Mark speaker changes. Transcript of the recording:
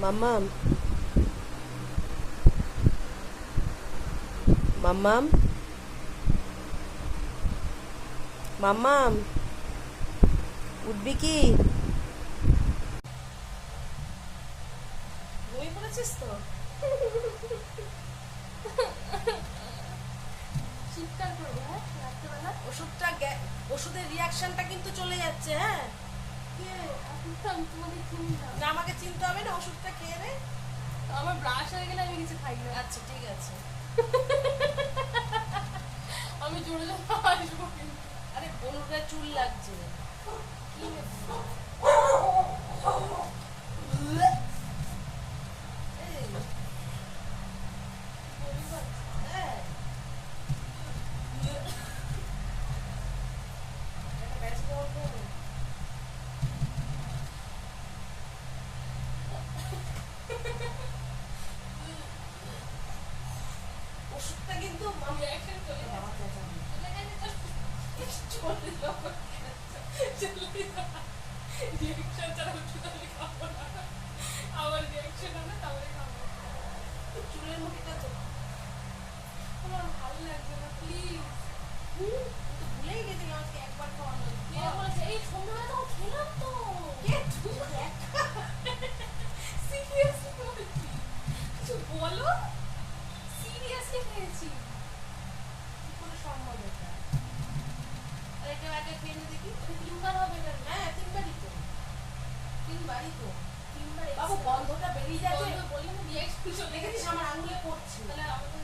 Speaker 1: মাম্মাম মাম্মাম মাম্মাম উঠবি কি? ঘুমিয়ে পড়েছিস তো?
Speaker 2: চিৎকার করবো হ্যাঁ রাত্রেবেলা?
Speaker 1: ওষুধের রিয়াকশনটা কিন্তু চলে যাচ্ছে। হ্যাঁ,
Speaker 2: কে? আপনি তো আমি তোমাকে চিনি না।
Speaker 1: না আমাকে চিনতে হবে না, ওষুধটা খেয়ে নে।
Speaker 2: আমার ব্রাশ হয়ে গেলে আমি কিছু খাই না।
Speaker 1: আচ্ছা ঠিক আছে।
Speaker 2: আমি জোরে জোরে আসবো কিন্তু।
Speaker 1: আরে বনুটা চুল লাগছে। কি এই, হ্যাঁ। একটা প্যারাসিটামল খেয়ে নে। ওষুধটা কিন্তু
Speaker 2: রিঅ্যাকশন চলে গেছে।
Speaker 1: বাবা চেঁচাবে।
Speaker 2: চলে যাবো। চলে যাবো। রিঅ্যাকশন ছাড়া ওষুধ আমি খাবো না। আমার রিঅ্যাকশন হবে তাহলে খাবো।
Speaker 1: চুলের মুঠিটা তো
Speaker 2: আমার ভালো লাগছে না প্লিজ।
Speaker 1: তুই তো ভুলেই গেছিলাম আজকে একবার খাওয়ানো।
Speaker 2: কে বলেছে? এই সন্ধ্যাবেলা তো খেলাম তো।
Speaker 1: কে তুই একা?
Speaker 2: সিরিয়াসলি বলছি। কিছু বলো। সিরিয়াসলি খেয়েছি।
Speaker 1: কি করে সম্ভব এটা? আর এটা আগে খেয়ে নে দেখি।
Speaker 2: এটা তিনবার হবে কেন?
Speaker 1: হ্যাঁ তিনবারই তো, তিনবারই তো।
Speaker 2: তিনবার
Speaker 1: বাবু গন্ধটা বেরিয়ে যাচ্ছে।
Speaker 2: বললাম রিঅ্যাকশন চলে
Speaker 1: দেখেছিস
Speaker 2: গেছে।
Speaker 1: আমার আঙুলে পড়ছে।
Speaker 2: তাহলে আমাদের